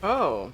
Oh.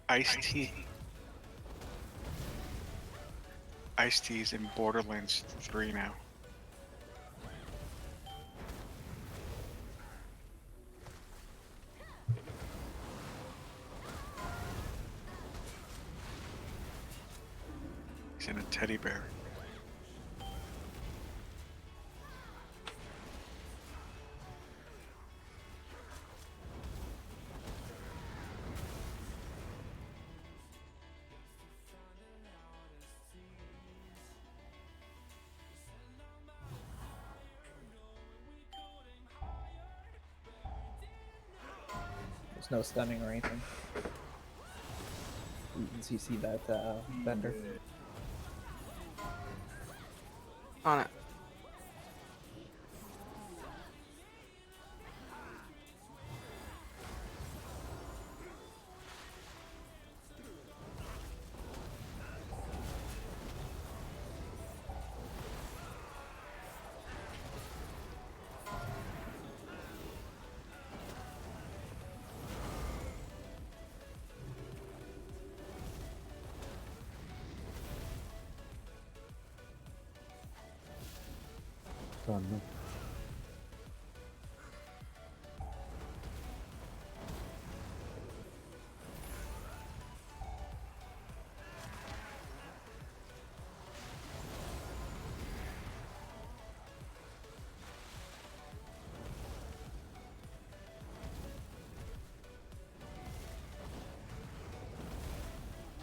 Iced tea. Iced tea's in Borderlands 3 now. He's in a teddy bear. There's no stunning or anything. You can see that vendor. On it. Done.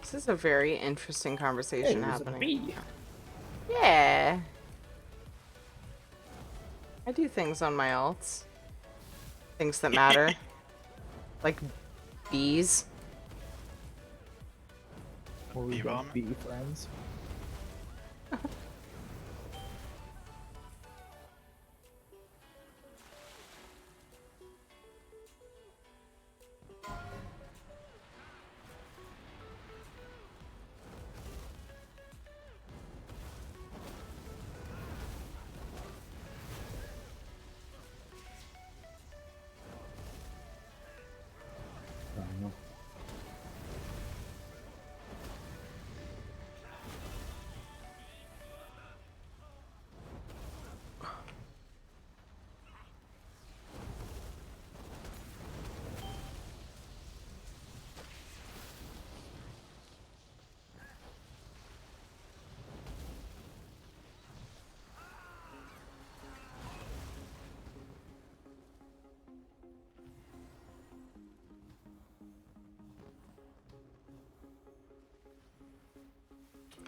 This is a very interesting conversation Hey, there's a happening. bee. Yeah. I do things on my alts. Things that matter. Like bees. Or we Bee-bomb? don't be friends. Done.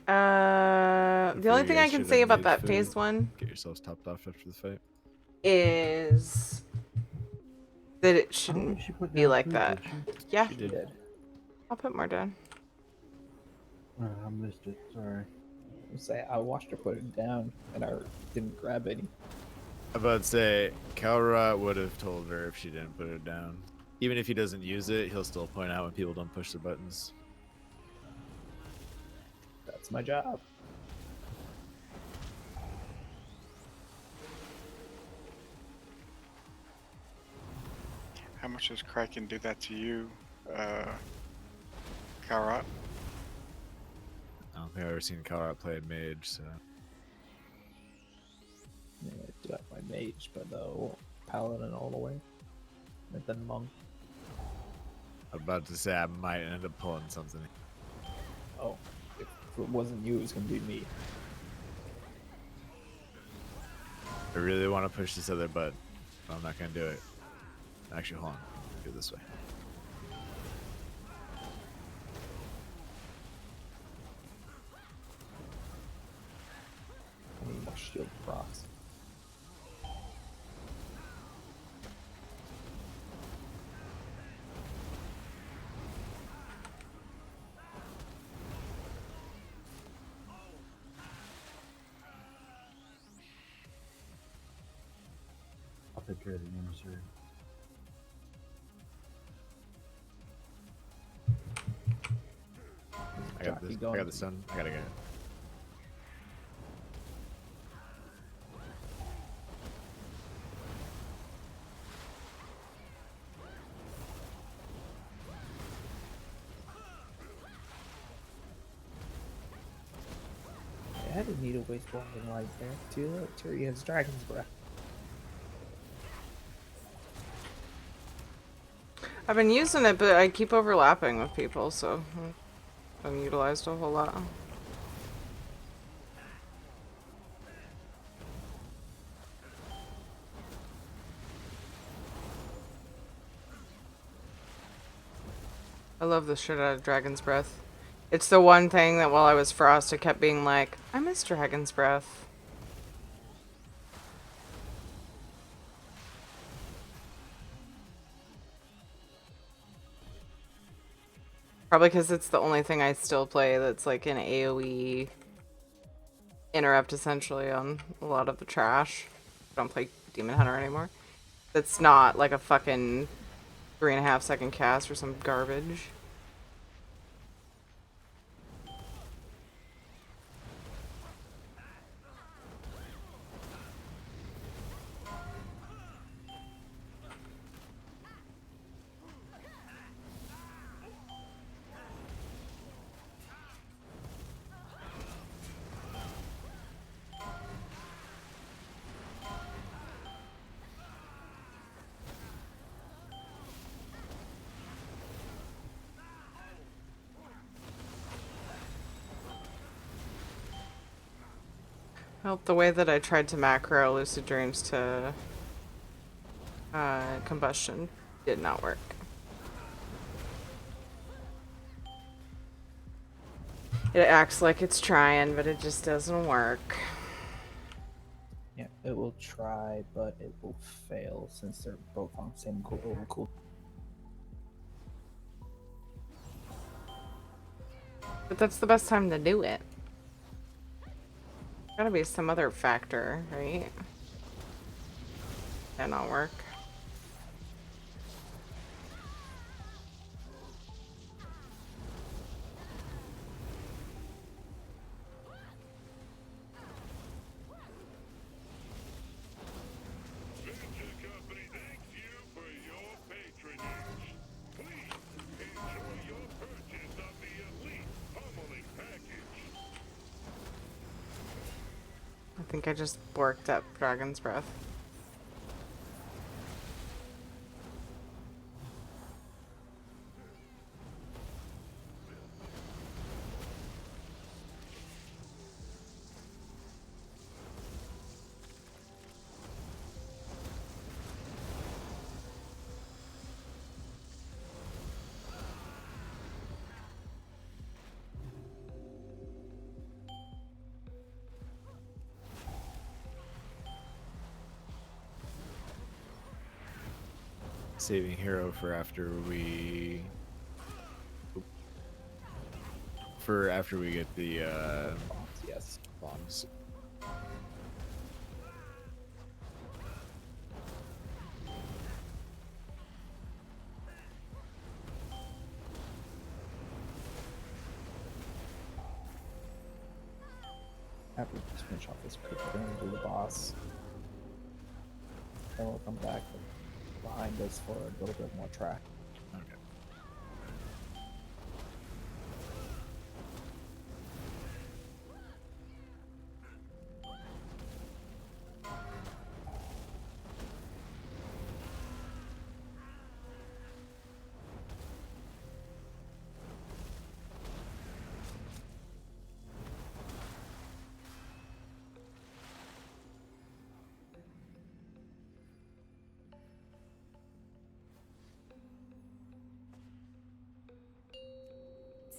The only thing I can say about that phase one Get yourselves topped off after the fight. is that it Oh, shouldn't she put be down like food, that. did she? Yeah, She Did. did. I'll put more down. I missed it. Sorry. Say I watched her put it down, and I didn't grab any. I'm about to say, Kalra would have told her if she didn't put it down. Even if he doesn't use it, he'll still point out when people don't push the buttons. That's my job. How much does Kraken do that to you, Karat? I don't think I've ever seen Colorado play Mage, so Yeah, I do have my mage, but paladin all the way. And then monk. I'm about to say I might end up pulling something. Oh, if it wasn't you, it was gonna be me. I really want to push this other button, but I'm not gonna do it. Actually, hold on. Do it this way. I need more shield procs. I'll take care of the emissary. I got this. I got the sun. I gotta get it. I had a needle waste blinding light there. Too. He has dragon's breath. I've been using it, but I keep overlapping with people, so I haven't utilized a whole lot. I love the shit out of Dragon's Breath. It's the one thing that while I was Frost, I kept being like, I miss Dragon's Breath. Probably because it's the only thing I still play that's like an AoE interrupt essentially on a lot of the trash. I don't play Demon Hunter anymore. That's not like a fucking 3.5 second cast or some garbage. Well, the way that I tried to macro Lucid Dreams to combustion did not work. It acts like it's trying, but it just doesn't work. Yeah, it will try, but it will fail since they're both on the same cool. But that's the best time to do it. Gotta be some other factor, right? That not work. I think I just borked up Dragon's Breath. Saving hero for after we get the Yes. bombs. After we just finish off this quick, we're gonna do the boss. Then we'll come back behind us for a little bit more track. Okay.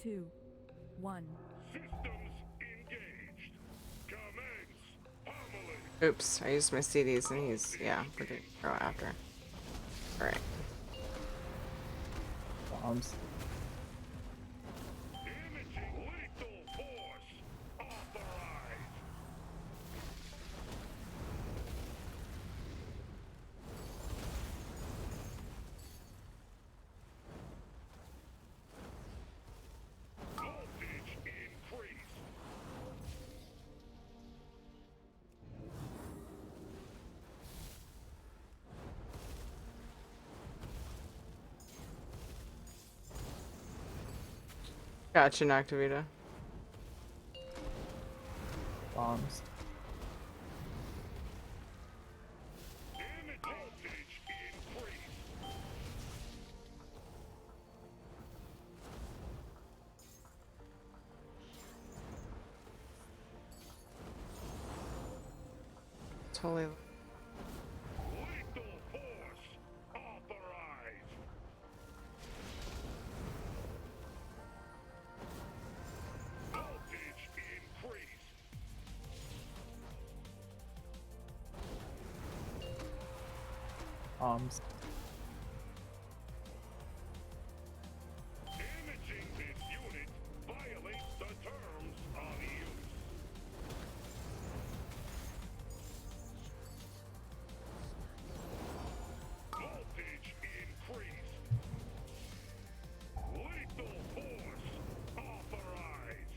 2, 1. Systems engaged. Commence pummeling. Oops, I used my CDs and he's, yeah, we're gonna go after. Alright. Bombs. Imaging lethal force authorized. Voltage increased. Gotcha, Noctavita. Bombs. Image voltage increased. Totally. Lethal force authorized. Voltage increased. Bombs. Imaging this unit violates the terms of use. Voltage increased. Lethal force authorized.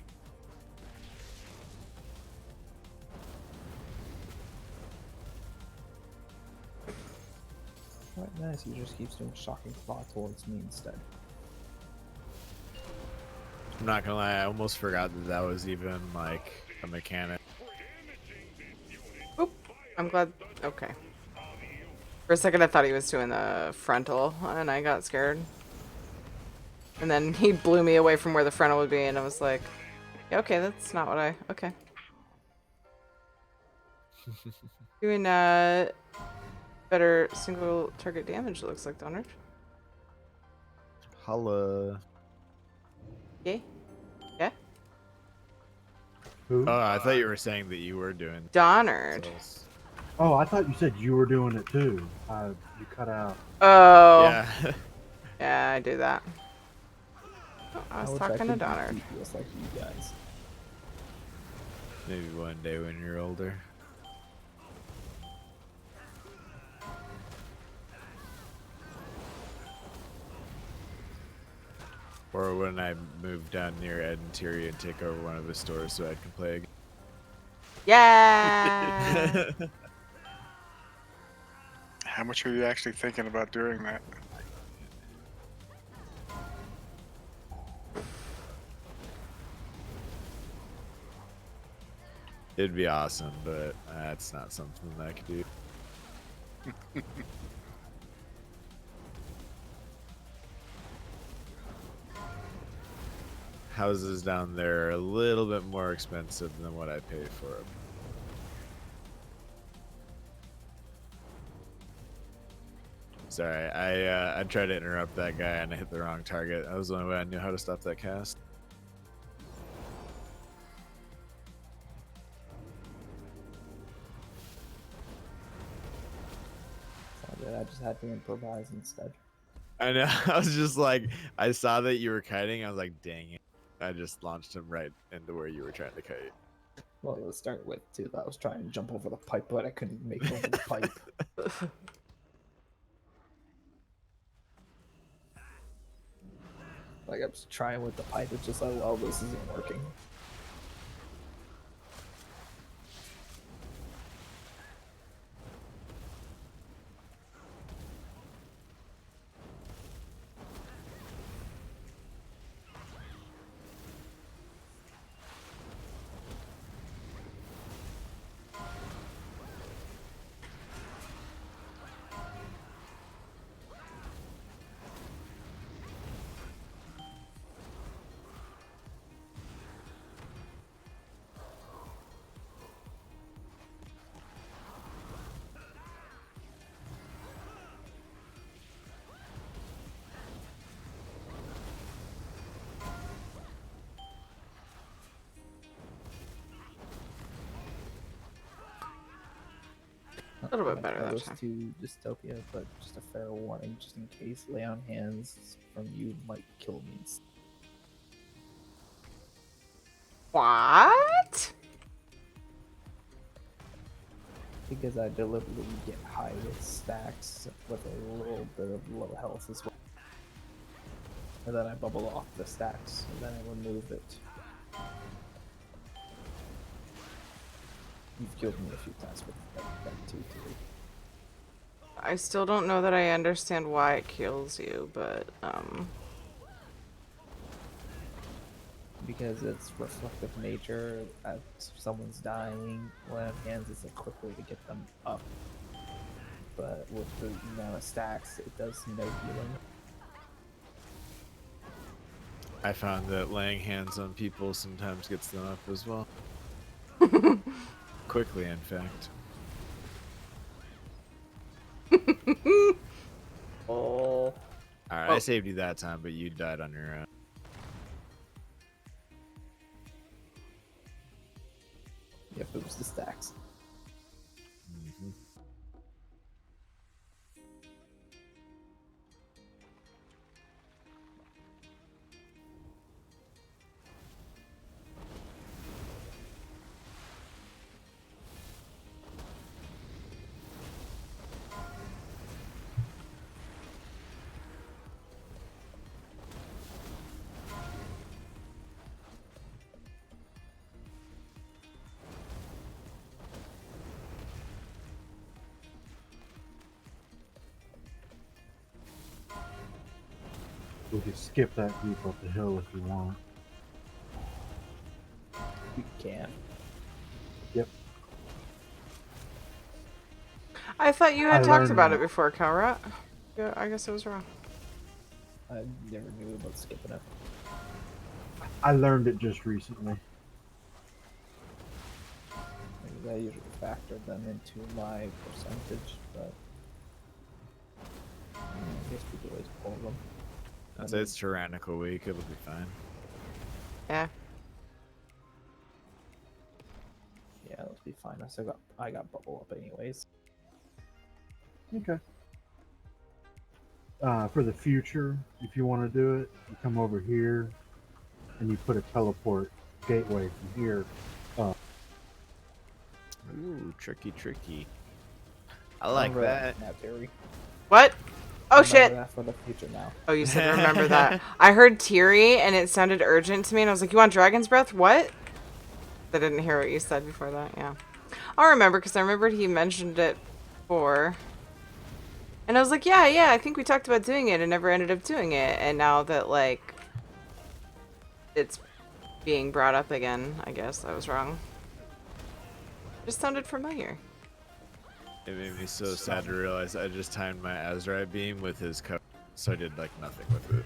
Right, nice. He just keeps doing shocking claw towards me instead. I'm not gonna lie, I almost forgot that that was even like a mechanic. Imaging this unit Oop. I'm glad. Okay. For a second, I thought he was doing the frontal, and I got scared. And then he blew me away from where the frontal would be, and I was like, yeah, okay, that's not what I. Okay. Doing better single target damage, it looks like, Donald. Holla. Yay. Yeah? Who? Oh, I thought you were saying that you were doing. Donard. So- Oh, I thought you said you were doing it too. You cut out. Oh. Yeah. Yeah, I do that. Oh, I was wish talking to could be Donard. DPS like you guys. Maybe one day when you're older. Or when I move down near Ed and Tyrion and take over one of his stores so I can play again. Yeah. How much are you actually thinking about doing that? It'd be awesome, but that's not something that I could do. Houses down there are a little bit more expensive than what I paid for them. Sorry, I tried to interrupt that guy and I hit the wrong target. That was the only way I knew how to stop that cast. So I just had to improvise instead. I know. I was just like, I saw that you were kiting. I was like, dang it. I just launched him right into where you were trying to kite. Well, to start with, too. I was trying to jump over the pipe, but I couldn't make it over the pipe. Like, I was trying with the pipe, it's just like, well, this isn't working. A little bit might better try that those time. two dystopia, but just a fair warning, just in case lay on hands from you might kill me. What? Because I deliberately get high with stacks with a little bit of low health as well. And then I bubble off the stacks, and then I remove it. You've killed me a few times with that too. I still don't know that I understand why it kills you, but Because it's reflective nature. If someone's dying, lay on hands is a quick way to get them up. But with the amount of stacks, it does no healing. I found that laying hands on people sometimes gets them up as well. Quickly, in fact. oh. Alright, I saved you that time, but you died on your own. Yep, it was the stacks. Mhm. We could skip that group up the hill if you want. You can. Yep. I thought you I had talked learned about that. it before, Calrat. Yeah, I guess I was wrong. I never knew about skipping it. I learned it just recently. I usually factor them into my percentage, but I guess we could always pull them. I'd say it's tyrannical week, it'll be fine. Yeah. Yeah, let's be fine. I got bubble up anyways. Okay. For the future, if you want to do it, you come over here and you put a teleport gateway from here. Ooh, tricky. I like Remember that. now, Terry. What? Oh Remember shit. that for the future now. Oh, you said remember that. I heard Teary and it sounded urgent to me and I was like, you want Dragon's Breath? What? I didn't hear what you said before that, yeah. I'll remember because I remembered he mentioned it before. And I was like, yeah, I think we talked about doing it and never ended up doing it. And now that, like, it's being brought up again, I guess I was wrong. Just sounded familiar. It made me so sad to realize I just timed my Azrai beam with his cover, so I did like nothing with it.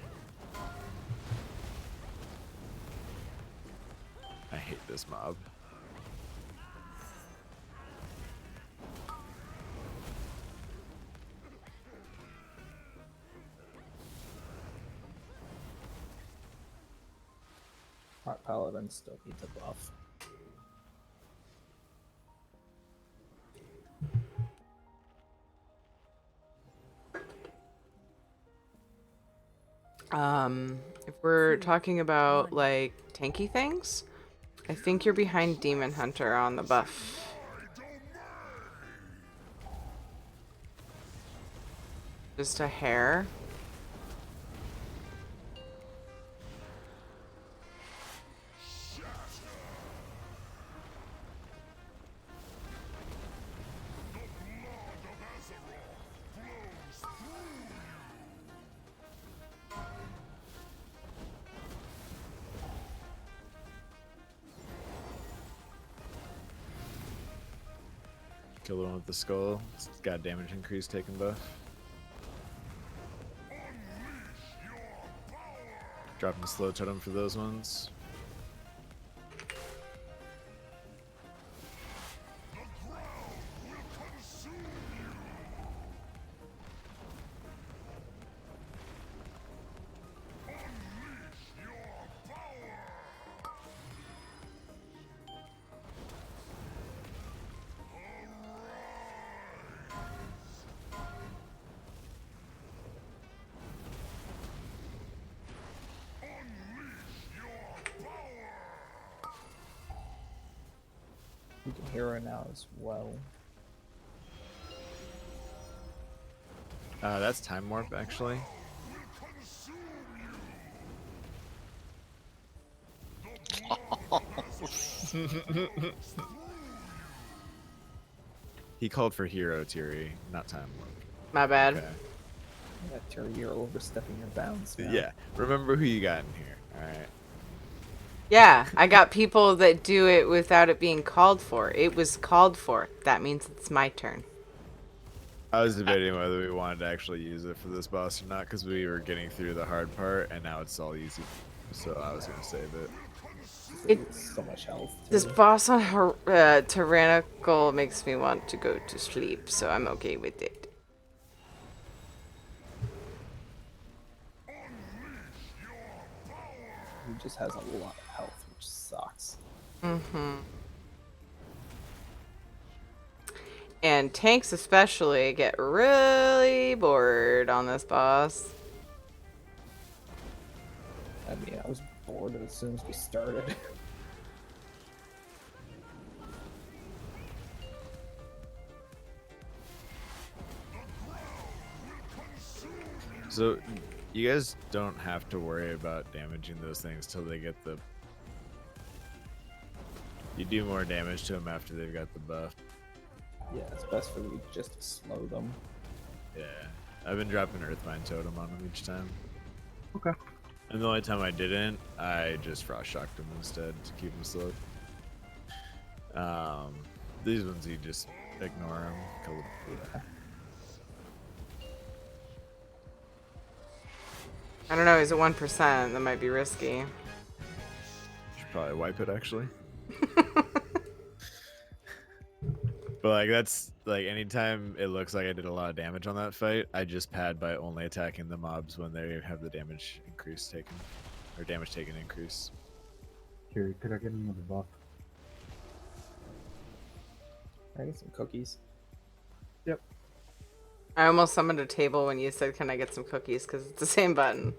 I hate this mob. Our paladins still need to buff. If we're talking about, like, tanky things, I think you're behind Demon Hunter on the buff. Just a hair. Kill the one with the skull. It's got damage increase taken buff. Dropping slow totem for those ones. hero now as well. That's Time Warp, actually. He called for hero, Tiri, not Time Warp. My bad. Okay. Yeah, Terry, you're overstepping your bounds now. Yeah, remember who you got in here. Alright. Yeah, I got people that do it without it being called for. It was called for. That means it's my turn. I was debating whether we wanted to actually use it for this boss or not, because we were getting through the hard part, and now it's all easy. So I was going to save it. It's so much health. This too. boss on Tyrannical makes me want to go to sleep, so I'm okay with it. He just has a lot of health, which sucks. Mm-hmm. And tanks especially get really bored on this boss. I mean, I was bored as soon as we started. So you guys don't have to worry about damaging those things till they get the... You do more damage to them after they've got the buff. Yeah, it's best for me just to slow them. Yeah. I've been dropping Earthbind Totem on them each time. Okay. And the only time I didn't, I just Frost Shocked them instead to keep them slowed. These ones you just ignore them. Yeah. I don't know, he's at 1%. That might be risky. Should probably wipe it actually. But like that's like anytime it looks like I did a lot of damage on that fight, I just pad by only attacking the mobs when they have the damage increase taken, or damage taken increase. Carrie, could I get another buff? I get some cookies. Yep. I almost summoned a table when you said, can I get some cookies? Because it's the same button.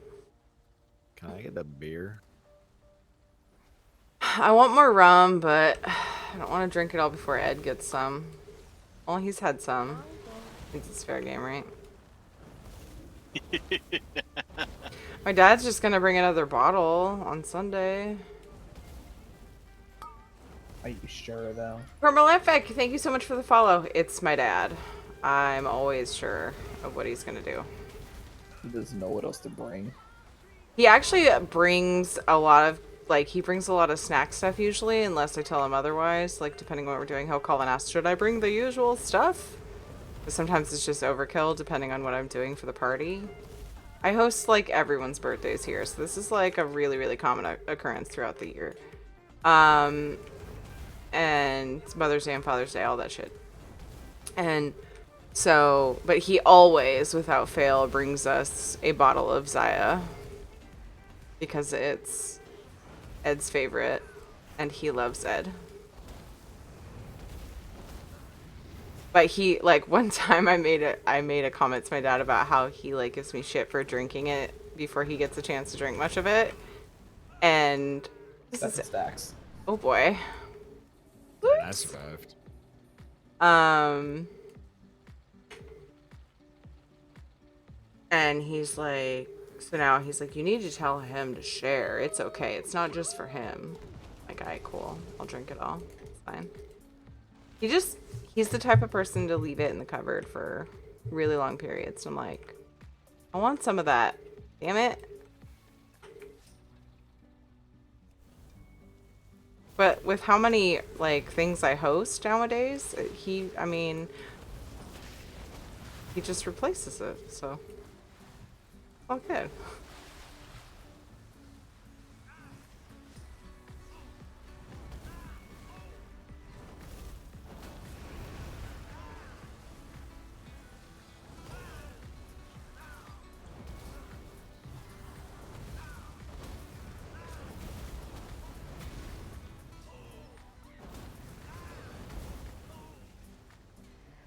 Can I get a beer? I want more rum, but I don't want to drink it all before Ed gets some. Well, he's had some. I think it's fair game, right? My dad's just gonna bring another bottle on Sunday. Are you sure though? Malefic, thank you so much for the follow. It's my dad. I'm always sure of what he's gonna do. He doesn't know what else to bring. He actually brings a lot of, like, he brings a lot of snack stuff usually, unless I tell him otherwise. Like, depending on what we're doing, he'll call and ask, should I bring the usual stuff? But sometimes it's just overkill, depending on what I'm doing for the party. I host, like, everyone's birthdays here, so this is, like, a really, really common occurrence throughout the year. And Mother's Day and Father's Day, all that shit. And so, but he always, without fail, brings us a bottle of Zaya. Because it's Ed's favorite, and he loves Ed. But he, like, one time I made a comment to my dad about how he, like, gives me shit for drinking it before he gets a chance to drink much of it. And this That's is, stacks. oh boy. I survived. And he's like, so now he's like, you need to tell him to share. It's okay. It's not just for him. Like, alright, cool. I'll drink it all. It's fine. He's the type of person to leave it in the cupboard for really long periods. I'm like, I want some of that. Damn it. But with how many, like, things I host nowadays, he just replaces it, so. Oh, good.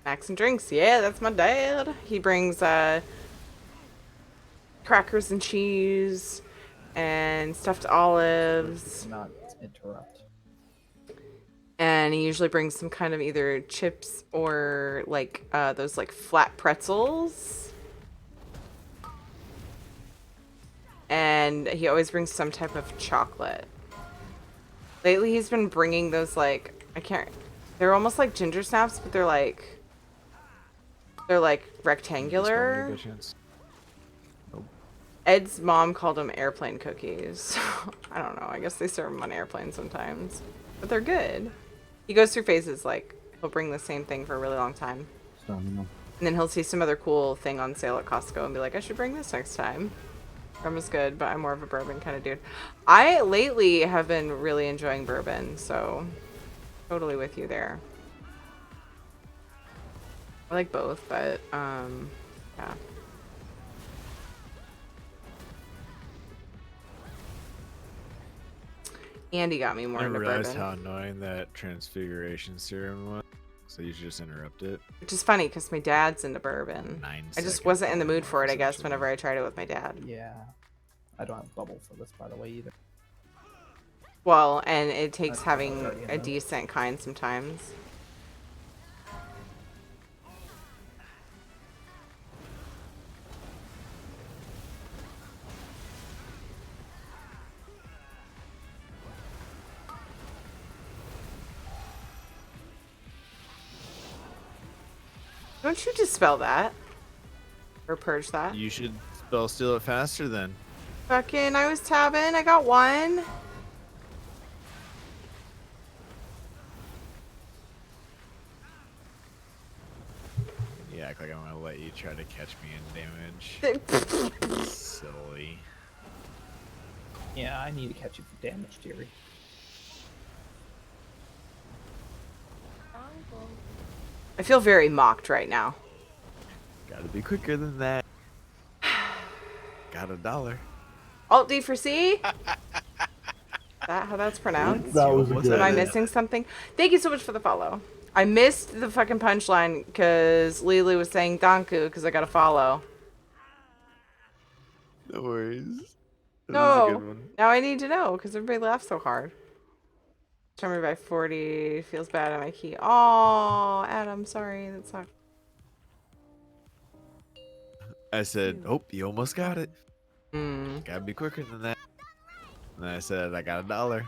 Snacks and drinks. Yeah, that's my dad. He brings crackers and cheese and stuffed olives. Not interrupt. And he usually brings some kind of either chips or like those like flat pretzels. And he always brings some type of chocolate. Lately he's been bringing those like, they're almost like ginger snaps, but they're like rectangular. Ed's mom called them airplane cookies. I don't know. I guess they serve them on airplanes sometimes. But they're good. He goes through phases, like, he'll bring the same thing for a really long time. Stamina. And then he'll see some other cool thing on sale at Costco and be like, I should bring this next time. Rum is good, but I'm more of a bourbon kind of dude. I lately have been really enjoying bourbon, so totally with you there. I like both, but, yeah. Andy got me more I into realized bourbon. how annoying that transfiguration serum was. So you should just interrupt it. Which is funny because my dad's into bourbon. 9 I just second wasn't in the mood for it, I guess, essentially. whenever I tried it with my dad. Yeah. I don't have bubble for this, by the way, either. Well, and it takes That's having already in a there. decent kind sometimes. Don't you dispel that? Or purge that? You should spell steal it faster then. Fucking, I was tabbing. I got one. You act like I'm gonna let you try to catch me in damage. Silly. Yeah, I need to catch you for damage, Terry. I feel very mocked right now. Gotta be quicker than that. Got $1. Alt D for C? Is that how that's pronounced? That was a What's good Am I that? one. missing something? Thank you so much for the follow. I missed the fucking punchline because Lily was saying Danku because I got a follow. No worries. That was a No, good one. now I need to know because everybody laughs so hard. Turn me by 40. Feels bad on my key. Oh, Adam, sorry. That sucks. I said, oh, you almost got it. Hmm. Gotta be quicker than that. And then I said, I got $1.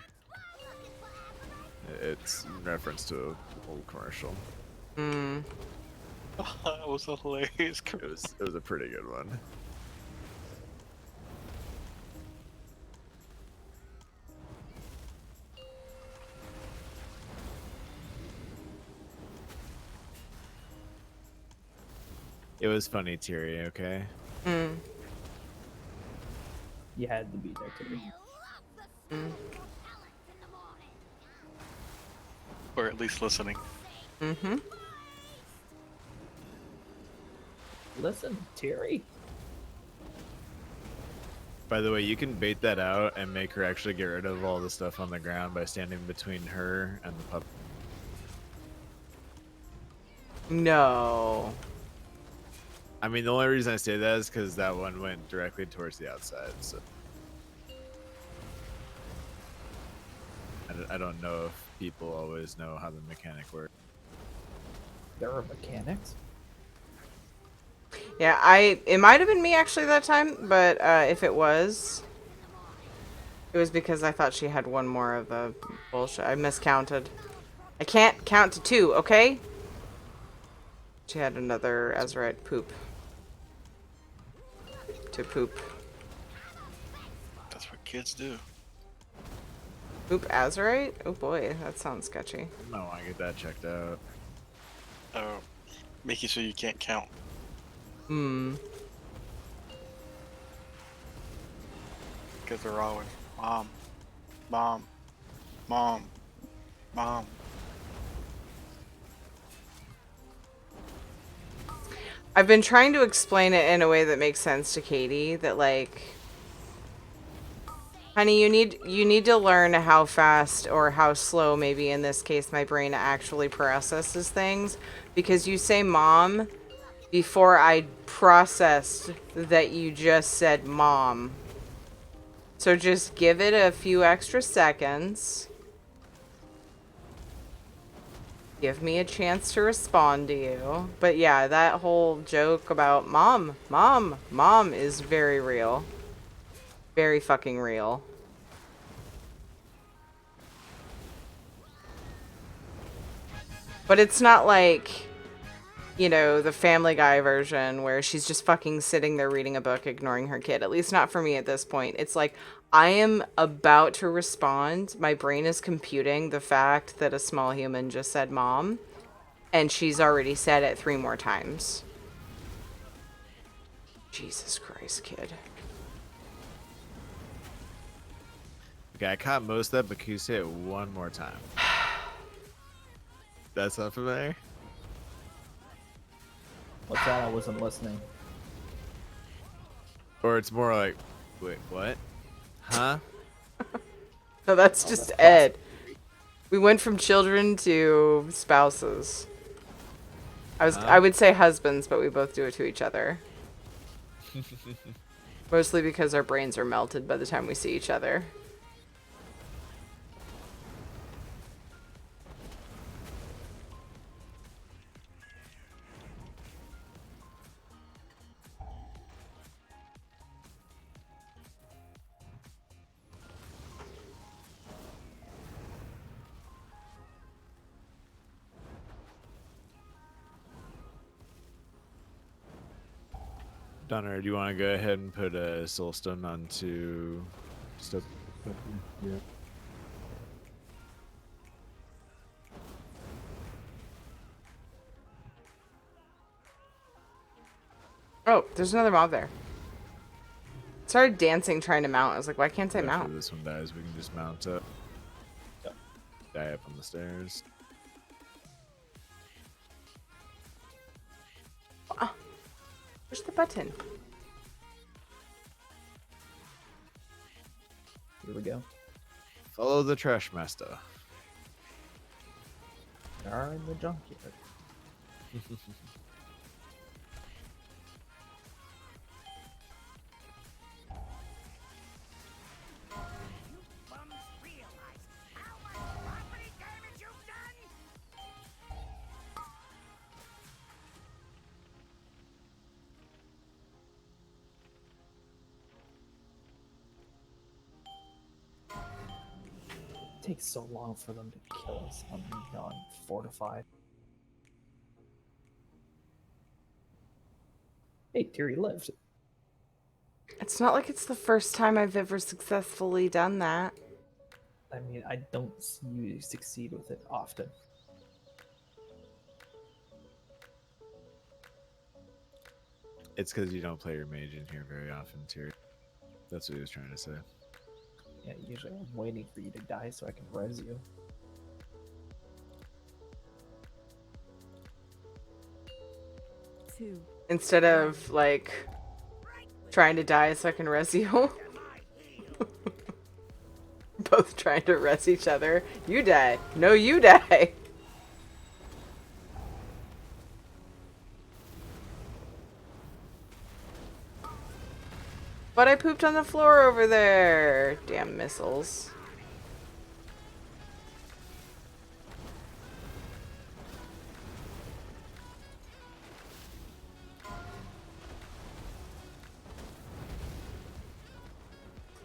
It's in reference to an old commercial. Hmm. That was a hilarious. It was a pretty good one. It was funny, Terry, okay? Hmm. You had to be there, Terry. Or at least listening. Mm-hmm. Listen, Terry. By the way, you can bait that out and make her actually get rid of all the stuff on the ground by standing between her and the pup. No. I mean, the only reason I say that is because that one went directly towards the outside, so. I don't know if people always know how the mechanic works. There are mechanics. Yeah, it might have been me actually that time, but if it was because I thought she had one more of the bullshit. I miscounted. I can't count to 2, okay? She had another Azurite poop. To poop. That's what kids do. Poop Azurite? Oh boy, that sounds sketchy. I might want to get that checked out. Make it so you can't count. Hmm. Because they're always mom, mom, mom, mom. I've been trying to explain it in a way that makes sense to Katie, that like, honey, you need to learn how fast or how slow, maybe in this case, my brain actually processes things, because you say mom before I processed that you just said mom. So just give it a few extra seconds. Give me a chance to respond to you. But yeah, that whole joke about mom, mom, mom is very real. Very fucking real. But it's not like, you know, the Family Guy version where she's just fucking sitting there reading a book, ignoring her kid. At least not for me at this point. It's like, I am about to respond. My brain is computing the fact that a small human just said mom, and she's already said it 3 more times. Jesus Christ, kid. Okay, I caught most of that, but can you say it one more time? That's not familiar? What's that? I wasn't listening. Or it's more like, wait, what? Huh? No, that's Oh, just that's Ed. We went from children to spouses. I would say husbands, but we both do it to each other. Mostly because our brains are melted by the time we see each other. Donner, do you want to go ahead and put a soulstone onto stuff? Yeah. Oh, there's another mob there. Started dancing trying to mount. I was like, why can't I After mount? this one dies, we can just mount up. Yep. Die up on the stairs. Push the button. Here we go. Follow the trash master. We are in the junkyard. Bums realize how much property damage you've done? It takes so long for them to kill us on non-fortified. Hey, Tiri lived. It's not like it's the first time I've ever successfully done that. I mean, I don't see you succeed with it often. It's because you don't play your mage in here very often, Tyr. That's what he was trying to say. Yeah, usually I'm waiting for you to die so I can res you. Instead of, like, trying to die so I can res you. Both trying to res each other. You die. No, you die. But I pooped on the floor over there. Damn missiles.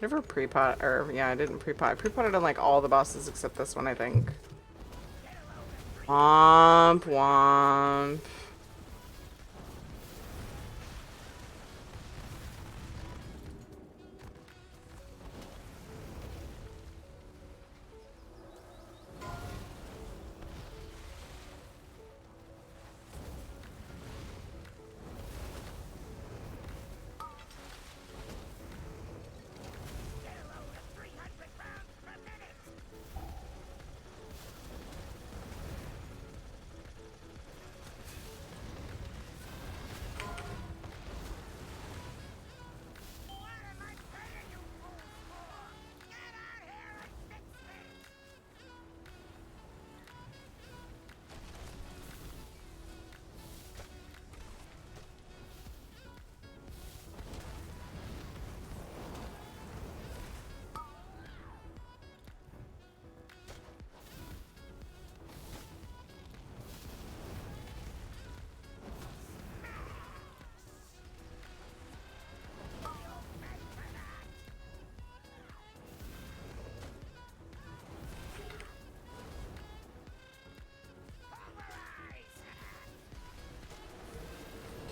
Never pre-pot, or yeah, I didn't pre-pot. I pre-potted on like all the bosses except this one, I think. Womp womp.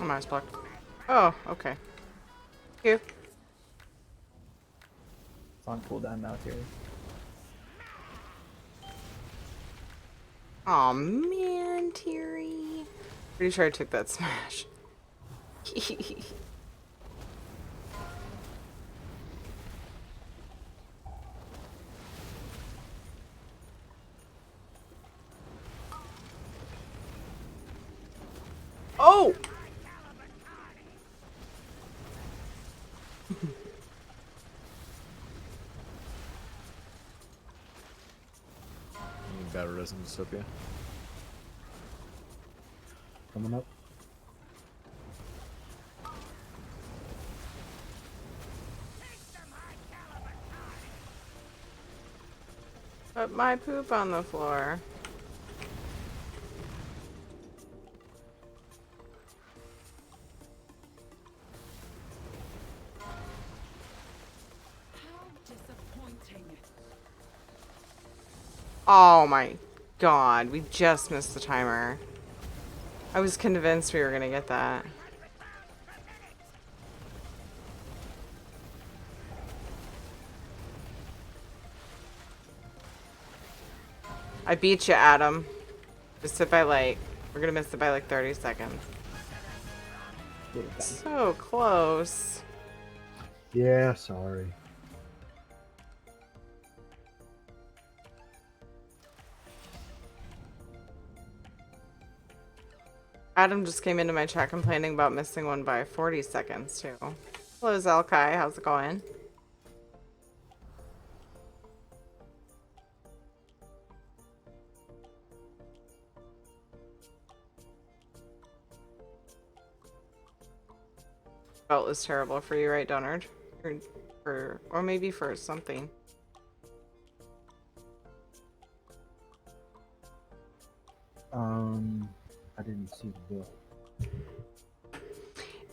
Oh, my block. Oh, okay. Thank you. It's on cooldown now, Terry. Aw, man, Terry. Pretty sure I took that smash. Oh! Battle Resin Dystopia. Coming up. Put my poop on the floor. Oh my god, we just missed the timer. I was convinced we were gonna get that. I beat you, Adam. Just sit by like, we're gonna miss it by like 30 seconds. Get it done. So close. Yeah, sorry. Adam just came into my chat complaining about missing one by 40 seconds too. Hello, Zelkai. How's it going? Belt is terrible for you, right, Donard? Or maybe for something. I didn't see the bill.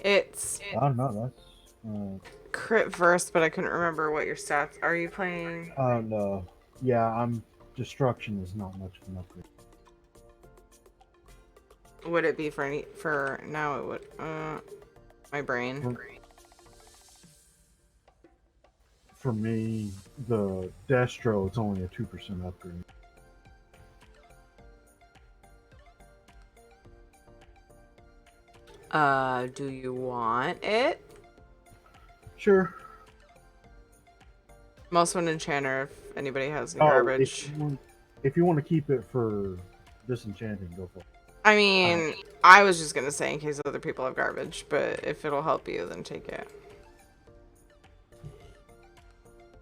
It's Oh no, crit verse, but I couldn't remember what your stats. Are you playing? that's no. Yeah, destruction is not much of an upgrade. Would it be for any? For now, it would. My brain. For me, the Destro, it's only a 2% upgrade. Do you want it? Sure. Most one enchanter. If anybody has any Oh, garbage. if you want to keep it for disenchanting, go for it. I mean, I was just gonna say in case other people have garbage, but if it'll help you, then take it.